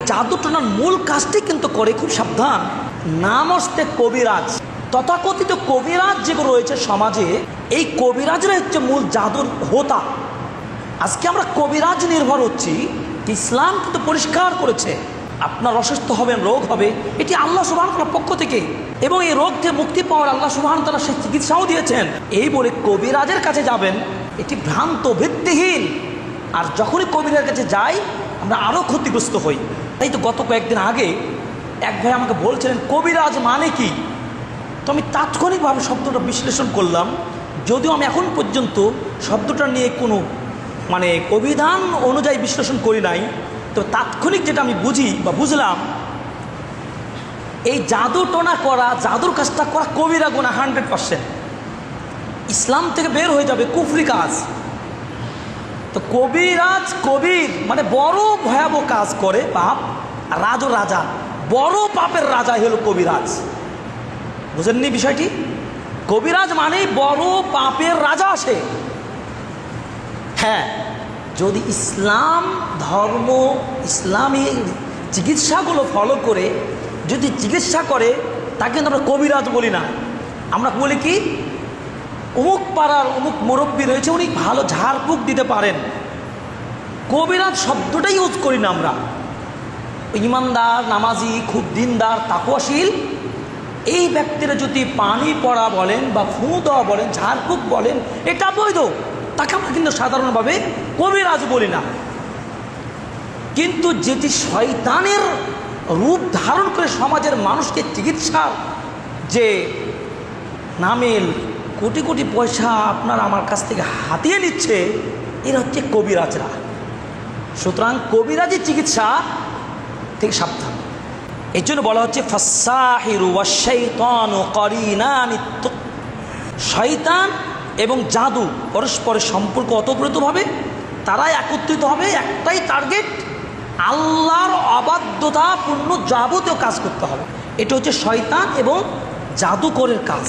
জাদু টোনার মূল কাজটি কিন্তু করে, খুব সাবধান, নাম হচ্ছে কবিরাজ। তথাকথিত কবিরাজ যেগুলো রয়েছে সমাজে, এই কবিরাজরা হচ্ছে মূল জাদুর হোতা। আজকে আমরা কবিরাজ নির্ভর হচ্ছি। ইসলাম কিন্তু পরিষ্কার করেছে আপনার অসুস্থ হবেন, রোগ হবে, এটি আল্লাহ সুবহানাহু ওয়া তাআলার পক্ষ থেকে, এবং এই রোগ থেকে মুক্তি পাওয়ার আল্লাহ সুবহানাহু ওয়া তাআলা সেই চিকিৎসাও দিয়েছেন। এই বলে কবিরাজের কাছে যাবেন, এটি ভ্রান্ত, ভিত্তিহীন। আর যখনই কবিরাজের কাছে যাই আমরা আরও ক্ষতিগ্রস্ত হই। তাই তো গত কয়েকদিন আগে এক ভাই আমাকে বলছিলেন কবিরাজ মানে কি। তো আমি তাৎক্ষণিকভাবে শব্দটা বিশ্লেষণ করলাম, যদিও আমি এখন পর্যন্ত শব্দটা নিয়ে কোনো অভিধান অনুযায়ী বিশ্লেষণ করি নাই। তো তাৎক্ষণিক যেটা আমি বুঝি বা বুঝলাম, এই জাদু টোনা করা, জাদুর কাজটা করা কবিরা গুনাহ 100%, ইসলাম থেকে বের হয়ে যাবে, কুফরি কাজ। তো কবিরাজ, কবির মানে বড় ভয়াবহ কাজ করে, পাপ। আর রাজও রাজা, বড় পাপের রাজাই হলো কবিরাজ। বুঝেননি বিষয়টি? কবিরাজ মানে বড় পাপের রাজা আসে। হ্যাঁ, যদি ইসলাম ধর্ম, ইসলামী চিকিৎসাগুলো ফলো করে যদি চিকিৎসা করে, তাকে কিন্তু আমরা কবিরাজ বলি না। আমরা বলি কি, অমুক পাড়ার অমুক মুরব্বী রয়েছে, উনি ভালো ঝাড়ফুঁক দিতে পারেন। কবিরাজ শব্দটাই ইউজ করি না আমরা। ইমানদার, নামাজি, খুব দিনদার, তাকওয়াশীল এই ব্যক্তিরা যদি পানি পড়া বলেন বা ফু দেওয়া বলেন, ঝাড়ফুঁক বলেন, এটা বৈধ, তাকে আমরা কিন্তু সাধারণভাবে কবিরাজ বলি না। কিন্তু যেটি শয়তানের রূপ ধারণ করে সমাজের মানুষকে চিকিৎসার যে নামে কোটি কোটি পয়সা আপনার আমার কাছ থেকে হাতিয়ে নিচ্ছে, এরা হচ্ছে কবিরাজরা। সুতরাং কবিরাজি চিকিৎসা থেকে সাবধান। এই জন্য বলা হচ্ছে ফাসাহিরু ওয়াশ-শাইতানু কারিনান। শয়তান এবং জাদু পরস্পরের সম্পর্ক ওতপ্রোতভাবে, তারাই একত্রিত হবে, একটাই টার্গেট, আল্লাহর অবাধ্যতাপূর্ণ যাবতীয় কাজ করতে হবে। এটা হচ্ছে শয়তান এবং জাদুকরের কাজ।